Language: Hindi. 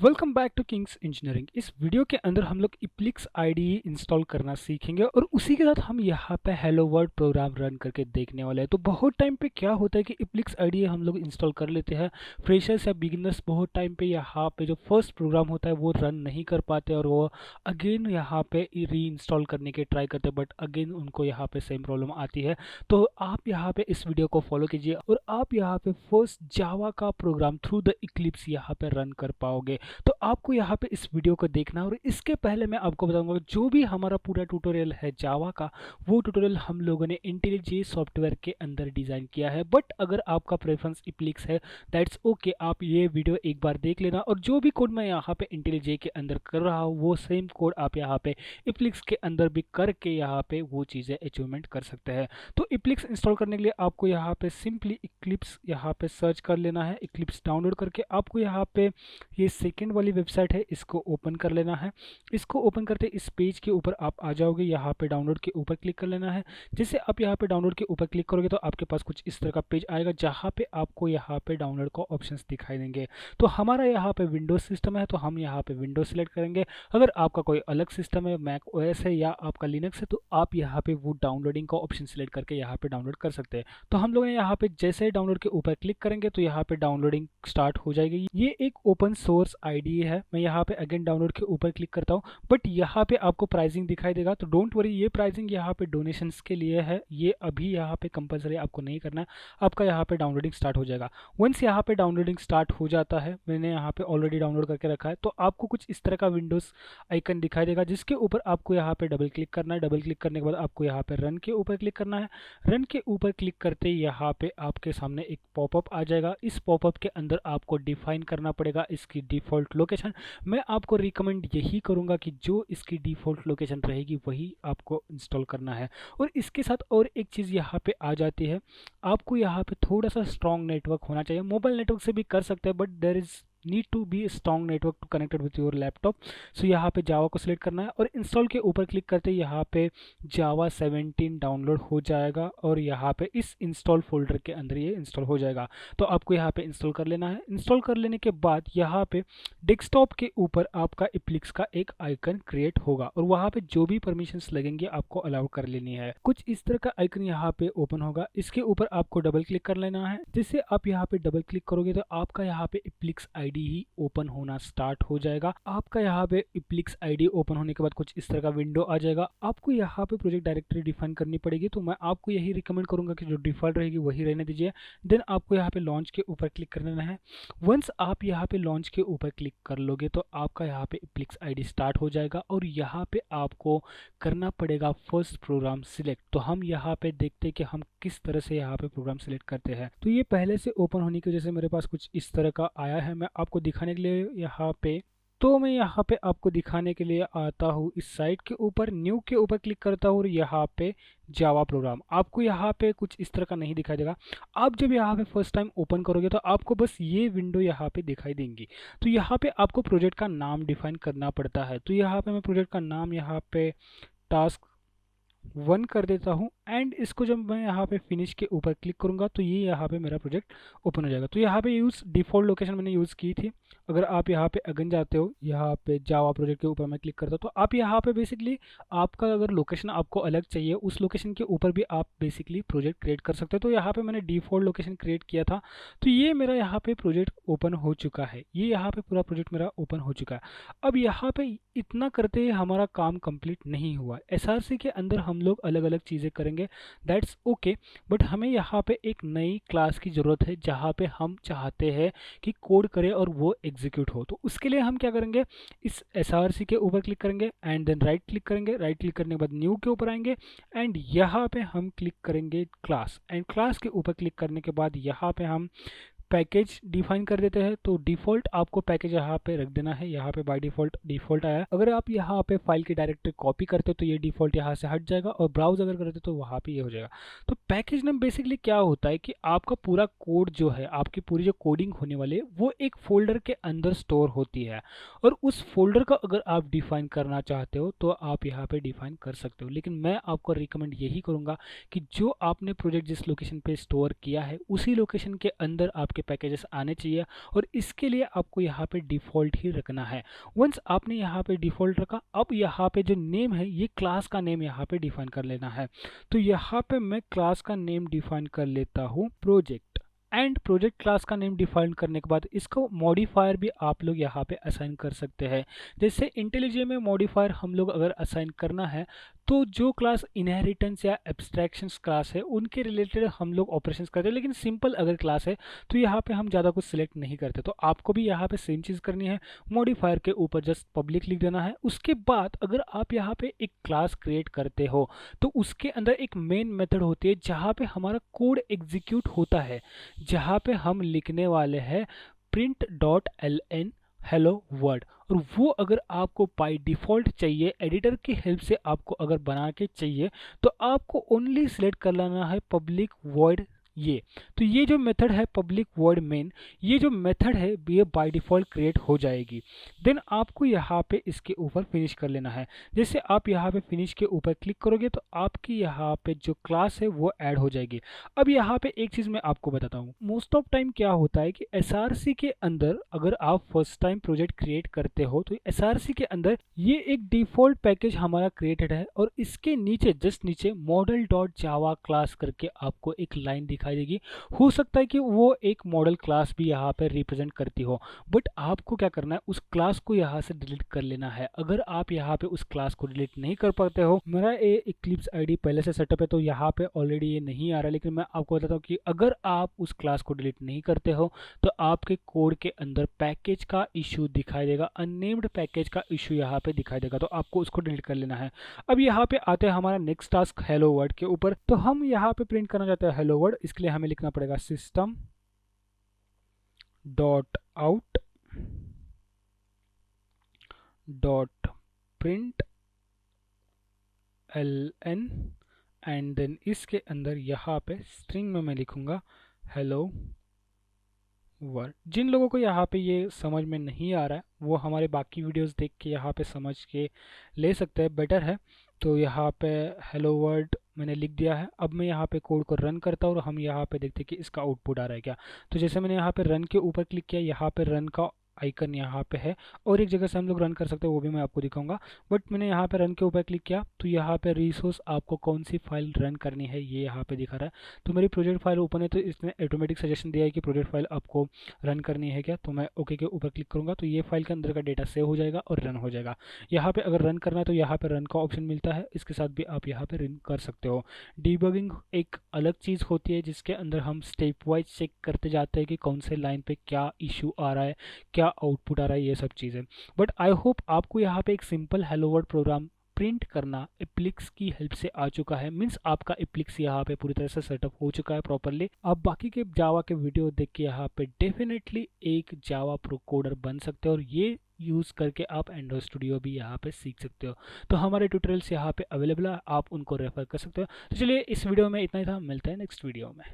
Welcome back to Kings engineering. इस वीडियो के अंदर हम लोग इप्लिक्स आईडीई इंस्टॉल करना सीखेंगे और उसी के साथ हम यहाँ पे हेलो वर्ल्ड प्रोग्राम रन करके देखने वाले हैं। तो बहुत टाइम पे क्या होता है कि इप्लिक्स आईडीई हम लोग इंस्टॉल कर लेते हैं, फ्रेशर्स या बिगिनर्स बहुत टाइम पे यहाँ पे जो फर्स्ट प्रोग्राम होता है वो रन नहीं कर पाते और वो अगेन यहाँ पे री इंस्टॉल करने के ट्राई करते हैं, बट अगेन उनको यहाँ पे सेम प्रॉब्लम आती है। तो आप यहाँ पे इस वीडियो को फॉलो कीजिए और आप यहाँ पे फर्स्ट जावा का प्रोग्राम थ्रू द इक्लिप्स यहाँ पे रन कर पाओगे। तो आपको यहाँ पे इस वीडियो को देखना है और इसके पहले मैं आपको बताऊंगा जो भी हमारा पूरा ट्यूटोरियल है जावा का, वो ट्यूटोरियल हम लोगों ने इंटेलीजे सॉफ्टवेयर के अंदर डिज़ाइन किया है। बट अगर आपका प्रेफरेंस इप्लिक्स है, दैट्स ओके, आप ये वीडियो एक बार देख लेना और जो भी कोड मैं यहाँ पे इंटेलीजे के अंदर कर रहा हूँ वो सेम कोड आप यहाँ पे इप्लिक्स के अंदर भी करके यहाँ पे वो चीज़ें अचीवमेंट कर सकते हैं। तो इप्लिक्स इंस्टॉल करने के लिए आपको यहाँ पे सिंपली इक्लिप्स यहाँ पे सर्च कर लेना है। इक्लिप्स डाउनलोड करके आपको यहाँ पे ये सेकंड वाली वेबसाइट है, इसको ओपन कर लेना है। इसको ओपन करते इस पेज के ऊपर आप आ जाओगे, यहाँ पे डाउनलोड के ऊपर क्लिक कर लेना है। जैसे आप यहाँ पे डाउनलोड के ऊपर क्लिक करोगे तो आपके पास कुछ इस तरह का पेज आएगा जहाँ पे आपको यहाँ पे डाउनलोड का ऑप्शंस दिखाई देंगे। तो हमारा यहाँ पे विंडोज सिस्टम है तो हम यहाँ पे विंडोज सेलेक्ट करेंगे। अगर आपका कोई अलग सिस्टम है, मैक ओएस है या आपका लिनक्स है, तो आप यहाँ पे वो डाउनलोडिंग का ऑप्शन सेलेक्ट करके यहाँ पे डाउनलोड कर सकते हैं। तो हम लोग यहाँ पे जैसे डाउनलोड के ऊपर क्लिक करेंगे तो यहाँ पे डाउनलोडिंग स्टार्ट हो जाएगी। ये एक ओपन सोर्स आईडी है। मैं यहाँ पे अगेन डाउनलोड के ऊपर क्लिक करता हूँ, बट यहाँ पे आपको प्राइसिंग दिखाई देगा। तो डोंट वरी, ये प्राइसिंग यहाँ पे डोनेशंस के लिए है, ये अभी यहाँ पे कंपलसरी आपको नहीं करना है। आपका यहाँ पे डाउनलोडिंग स्टार्ट हो जाएगा। वंस यहाँ पे डाउनलोडिंग स्टार्ट हो जाता है, मैंने यहाँ पे ऑलरेडी डाउनलोड करके रखा है, तो आपको कुछ इस तरह का विंडोज आइकन दिखाई देगा जिसके ऊपर आपको यहाँ पे डबल क्लिक करना है। डबल क्लिक करने के बाद आपको यहाँ पे रन के ऊपर क्लिक करना है। रन के ऊपर क्लिक करते यहाँ पे आपके सामने एक पॉपअप आ जाएगा। इस पॉपअप के अंदर आपको डिफाइन करना पड़ेगा इसकी डिफ़ॉल्ट लोकेशन। मैं आपको रिकमेंड यही करूंगा कि जो इसकी डिफ़ॉल्ट लोकेशन रहेगी वही आपको इंस्टॉल करना है। और इसके साथ और एक चीज़ यहाँ पे आ जाती है, आपको यहाँ पे थोड़ा सा स्ट्रॉन्ग नेटवर्क होना चाहिए। मोबाइल नेटवर्क से भी कर सकते हैं, but there is need to be strong network to connected with your laptop. So यहाँ पे जावा को सिलेक्ट करना है और इंस्टॉल के ऊपर क्लिक करते ही यहाँ पे जावा 17 डाउनलोड हो जाएगा और यहाँ पे इस इंस्टॉल फोल्डर के अंदर ये इंस्टॉल हो जाएगा। तो आपको यहाँ पे इंस्टॉल कर लेना है। इंस्टॉल कर लेने के बाद यहाँ पे डेस्कटॉप के ऊपर आपका इप्लिक्स का एक आइकन क्रिएट होगा और वहाँ पे जो भी परमिशंस लगेंगे आपको अलाउ कर लेनी है। कुछ इस तरह का आइकन यहाँ पे ओपन होगा, इसके ऊपर आपको डबल क्लिक कर लेना है। जैसे आप यहाँ पे डबल क्लिक करोगे तो आपका यहाँ पे इप्लिक्स आईडी ही ओपन होना स्टार्ट हो जाएगा। आपका यहाँ पे इप्लिक्स आईडी ओपन होने के बाद कुछ इस तरह का विंडो आ जाएगा। आपको यहाँ पे प्रोजेक्ट डायरेक्टरी डिफाइन करनी पड़ेगी, तो मैं आपको यही रिकमेंड करूंगा कि जो डिफॉल्ट रहेगी वही रहने दीजिए। देन आपको यहाँ पे लॉन्च के ऊपर क्लिक कर लेना है। वंस आप यहाँ पे लॉन्च के ऊपर क्लिक कर लोगे तो आपका यहाँ पे इप्लिक्स आईडी स्टार्ट हो जाएगा और यहाँ पे आपको करना पड़ेगा फर्स्ट प्रोग्राम सिलेक्ट। तो हम यहाँ पे देखते हैं कि हम किस तरह से यहाँ पे प्रोग्राम सिलेक्ट करते हैं। तो ये पहले से ओपन होने की वजह से मेरे पास कुछ इस तरह का आया है। मैं आपको दिखाने के लिए यहाँ पे मैं यहाँ पे आपको दिखाने के लिए आता हूँ इस साइट के ऊपर, न्यू के ऊपर क्लिक करता हूँ और यहाँ पे जावा प्रोग्राम आपको यहाँ पे कुछ इस तरह का नहीं दिखाई देगा। आप जब यहाँ पे फर्स्ट टाइम ओपन करोगे तो आपको बस ये विंडो यहाँ पे दिखाई देंगी। तो यहाँ पे आपको प्रोजेक्ट का नाम डिफाइन करना पड़ता है। तो यहाँ पे मैं प्रोजेक्ट का नाम यहाँ पे टास्क 1 कर देता हूँ एंड इसको जब मैं यहाँ पे फिनिश के ऊपर क्लिक करूँगा तो ये यहाँ पे मेरा प्रोजेक्ट ओपन हो जाएगा। तो यहाँ पे यूज़ डिफ़ॉल्ट लोकेशन मैंने यूज़ की थी। अगर आप यहाँ पे अगेन जाते हो, यहाँ पे जावा प्रोजेक्ट के ऊपर मैं क्लिक करता हूँ तो आप यहाँ पे बेसिकली आपका अगर लोकेशन आपको अलग चाहिए उस लोकेशन के ऊपर भी आप बेसिकली प्रोजेक्ट क्रिएट कर सकते हो। तो यहाँ पर मैंने डिफ़ॉल्ट लोकेशन क्रिएट किया था, तो ये मेरा यहाँ पर प्रोजेक्ट ओपन हो चुका है। ये यहाँ पर पूरा प्रोजेक्ट मेरा ओपन हो चुका है। अब यहाँ पर इतना करते हमारा काम कंप्लीट नहीं हुआ। एसआरसी के अंदर हम लोग अलग अलग चीज़ें करेंगे, दैट्स ओके, बट हमें यहाँ पे एक नई क्लास की ज़रूरत है जहाँ पे हम चाहते हैं कि कोड करे और वो एग्जीक्यूट हो। तो उसके लिए हम क्या करेंगे, इस एसआरसी के ऊपर क्लिक करेंगे एंड देन राइट क्लिक करेंगे। राइट क्लिक करने के बाद न्यू के ऊपर आएंगे एंड यहाँ पे हम क्लिक करेंगे क्लास एंड क्लास के ऊपर क्लिक करने के बाद यहाँ पे हम पैकेज डिफाइन कर देते हैं। तो डिफ़ॉल्ट आपको पैकेज यहाँ पे रख देना है। यहाँ पे बाय डिफ़ॉल्ट आया है। अगर आप यहाँ पे फाइल की डायरेक्टरी कॉपी करते हो तो ये डिफ़ॉल्ट यहाँ से हट जाएगा और ब्राउज अगर करते हो तो वहाँ पे ये हो जाएगा। तो पैकेज नेम बेसिकली क्या होता है कि आपका पूरा कोड जो है, आपकी पूरी जो कोडिंग होने वाली है वो एक फोल्डर के अंदर स्टोर होती है और उस फोल्डर का अगर आप डिफाइन करना चाहते हो तो आप यहाँ पे डिफाइन कर सकते हो। लेकिन मैं आपको रिकमेंड यही करूँगा कि जो आपने प्रोजेक्ट जिस लोकेशन पे स्टोर किया है उसी लोकेशन के अंदर आप आपके पैकेजेस आने चाहिए और इसके लिए आपको यहाँ पे डिफ़ॉल्ट ही रखना है। वंस आपने यहाँ पे डिफ़ॉल्ट रखा, अब यहाँ पे जो नेम है ये क्लास का नेम यहाँ पे डिफाइन कर लेना है। तो यहाँ पे मैं क्लास का नेम डिफाइन कर लेता हूँ प्रोजेक्ट। एंड प्रोजेक्ट क्लास का नेम डिफाइन करने के बाद इसको मॉडिफायर भी आप लोग यहाँ पे असाइन कर सकते हैं। जैसे इंटेलिजे में मॉडिफायर हम लोग अगर असाइन करना है तो जो क्लास इनहेरिटेंस या एब्स्ट्रैक्शंस क्लास है उनके रिलेटेड हम लोग ऑपरेशंस करते हैं, लेकिन सिंपल अगर क्लास है तो यहाँ पे हम ज़्यादा कुछ सिलेक्ट नहीं करते। तो आपको भी यहाँ पे सेम चीज़ करनी है, मॉडिफायर के ऊपर जस्ट पब्लिक लिख देना है। उसके बाद अगर आप यहाँ पे एक क्लास क्रिएट करते हो तो उसके अंदर एक मेन मेथड होती है जहाँ पे हमारा कोड एग्जीक्यूट होता है, जहाँ पे हम लिखने वाले हैं print.ln हेलो वर्ड। और वो अगर आपको बाय डिफ़ॉल्ट चाहिए, एडिटर की हेल्प से आपको अगर बना के चाहिए, तो आपको ओनली सिलेक्ट कर लेना है पब्लिक वॉइड ये। तो ये जो मेथड है पब्लिक वॉइड मेन, ये जो मेथड है ये बाय डिफ़ॉल्ट क्रिएट हो जाएगी। देन आपको यहाँ पे इसके ऊपर फिनिश कर लेना है। जैसे आप यहाँ पे फिनिश के ऊपर क्लिक करोगे तो आपकी यहाँ पे जो क्लास है वो ऐड हो जाएगी। अब यहाँ पे एक चीज़ मैं आपको बताता हूँ, मोस्ट ऑफ टाइम क्या होता है कि एसआरसी के अंदर अगर आप फर्स्ट टाइम प्रोजेक्ट क्रिएट करते हो तो एसआरसी के अंदर ये एक डिफ़ॉल्ट पैकेज हमारा क्रिएटेड है और इसके नीचे जस्ट नीचे मॉडल डॉट जावा क्लास करके आपको एक लाइन दिखाई देगी। हो सकता है कि वो एक मॉडल क्लास भी यहाँ पे रिप्रेजेंट करती हो, बट आपको क्या करना है उस क्लास को यहाँ से डिलीट कर लेना है। अगर आप यहाँ पे उस क्लास को डिलीट नहीं कर पाते हो, मेरा ये इक्लिप्स आईडी पहले से सेटअप है तो यहाँ पे ऑलरेडी ये नहीं आ रहा, लेकिन मैं आपको बताता हूँ कि अगर आप उस क्लास को डिलीट नहीं करते हो तो आपके कोड के अंदर पैकेज का इशू दिखाई देगा, अननेम्ड पैकेज का इशू यहाँ पे दिखाई देगा, तो आपको उसको डिलीट कर लेना है। अब यहाँ पे आते हैं हमारा नेक्स्ट टास्क हेलो वर्ड के ऊपर। तो हम यहाँ पे प्रिंट करना चाहते हैं हेलो वर्ड, इसके लिए हमें लिखना पड़ेगा system dot out dot print ln and then इसके अंदर यहाँ पे स्ट्रिंग में मैं लिखूंगा हेलो वर्ड। जिन लोगों को यहाँ पे ये समझ में नहीं आ रहा है वो हमारे बाकी वीडियोस देख के यहाँ पे समझ के ले सकते हैं, बेटर है। तो यहाँ पे हेलो वर्ड मैंने लिख दिया है। अब मैं यहाँ पे कोड को रन करता हूँ और हम यहाँ पे देखते हैं कि इसका आउटपुट आ रहा है क्या। तो जैसे मैंने यहाँ पे रन के ऊपर क्लिक किया, यहाँ पे रन का आइकन यहाँ पे है और एक जगह से हम लोग रन कर सकते हैं, वो भी मैं आपको दिखाऊंगा। बट मैंने यहाँ पे रन के ऊपर क्लिक किया तो यहाँ पे रिसोर्स आपको कौन सी फाइल रन करनी है ये यहाँ पे दिखा रहा है। तो मेरी प्रोजेक्ट फाइल ओपन है तो इसने ऑटोमेटिक सजेशन दिया है कि प्रोजेक्ट फाइल आपको रन करनी है क्या। तो मैं ओके के ऊपर क्लिक करूँगा तो ये फाइल के अंदर का डेटा सेव हो जाएगा और रन हो जाएगा। यहाँ पे अगर रन करना है तो यहाँ पे रन का ऑप्शन मिलता है, इसके साथ भी आप यहाँ पे रन कर सकते हो। डिबगिंग एक अलग चीज़ होती है जिसके अंदर हम स्टेप वाइज चेक करते जाते हैं कि कौन से लाइन पे क्या इशू आ रहा है, क्या आउटपुट आ रहा है, ये सब चीज़ें। बट आई होप आपको यहाँ पे एक simple hello world program print करना एप्लिक्स की हेल्प से आ चुका है। मीन्स आपका एप्लिक्स यहाँ पे पूरी तरह से सेटअप हो चुका है प्रॉपरली। आप बाकी के जावा के वीडियो देख के यहाँ पे डेफिनेटली एक जावा प्रो कोडर बन सकते हो और ये यूज़ करके आप एंड्रॉइड स्टूडियो भी यहाँ पे सीख सकते हो। तो हमारे ट्यूटोरियल्स यहाँ पे अवेलेबल है, आप उनको रेफर कर सकते हो। तो चलिए इस वीडियो में इतना ही था, मिलते हैं नेक्स्ट वीडियो में।